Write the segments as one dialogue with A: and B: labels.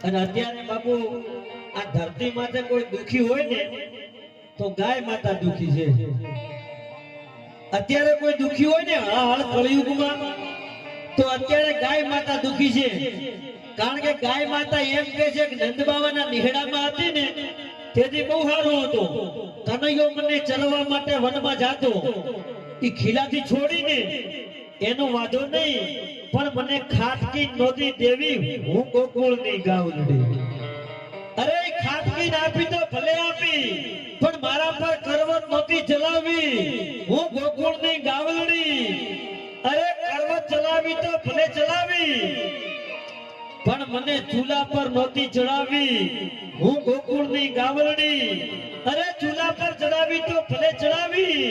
A: અને અત્યારે બાપુ આ ધરતી માથે કોઈ દુખી હોય ને તો ગાય માતા દુખી છે। અત્યારે કોઈ દુખી હોય ને હાલ કળિયુગમાં તો અત્યારે ગાય માતા દુખી છે। કારણ કે ગાય માતા એમ કહે છે કે નંદ બાવાના નિહડામાં હતી ને તેથી બહુ સારું હતું। કનૈયો મને ચરવા માટે વનમાં જાતો એ ખીલાથી છોડીને એનો વાંધો નહીં, પણ મને ખાટકી નોતી દેવી હું ગોકુળની ગાવલડી। અરે ખાટકી આપી તો ભલે આપી, પણ મારા પર કરવત નોતી ચલાવી હું ગોકુળની ગાવલડી। અરે કરવત ચલાવી તો ભલે ચલાવી, પણ મને ચૂલા પર નોતી ચડાવી હું ગોકુળની ગાવલડી। અરે ચૂલા પર ચડાવી તો ભલે ચડાવી,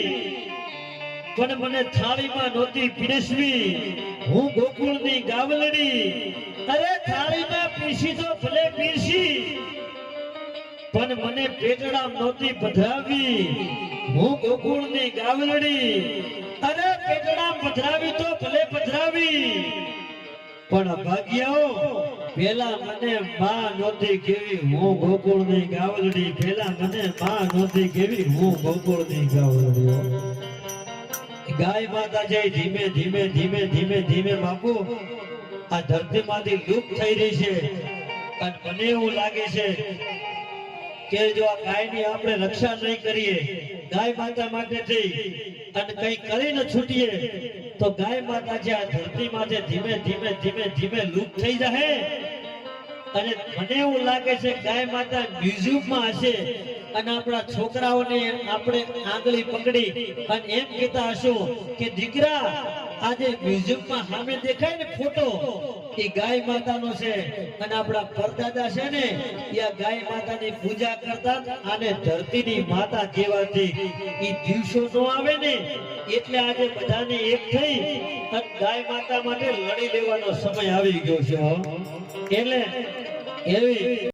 A: પણ મને થાળીમાં નોતી પીરસવી હું ગોકુળની ગાવલડી। અરે થાળીમાં પીરસી તો ભલે પીરસી, પણ મને પેટડા નોતી પધરાવી હું ગોકુળની ગાવલડી। અરે પેટડા પધરાવી તો ભલે પધરાવી, પણ ભાગ્યાઓ પેલા મને માં નોતી કેવી હું ગોકુળની ગાવલડી। પેલા મને માં નોતી કેવી હું ગોકુળની ગાવલડી। ગાય માતા જઈ ધીમે ધીમે ધીમે ધીમે ધીમે બાપુ આ ધરતીમાંથી લુપ્ત થઈ રહી છે। અને મને એવું લાગે છે કે જો આ ગાયની આપણે રક્ષા નહીં કરીએ, ગાય માતા માટે થઈ અને કઈ કરીને છૂટીએ તો ગાય માતા જે આ ધરતીમાંથી ધીમે ધીમે ધીમે ધીમે લુપ્ત થઈ જશે। અને મને એવું લાગે છે ગાય માતા મ્યુઝિયમમાં હશે અને આપણા છોકરાઓને આપણે આંગળી પકડી અને એમ કહેતા હશું કે દીકરા આજે મ્યુઝિયમમાં સામે દેખાય ને ફોટો એ ગાય માતાનો છે। અને આપણા પરદાદા છે ને એ આ ગાય માતાની પૂજા કરતા અને ધરતીની માતા કહેવાતી। એ દિવસો નો આવે ને એટલે આજે બધાને એક થઈ અને ગાય માતા માટે લડી લેવાનો સમય આવી ગયો છે। એટલે એવી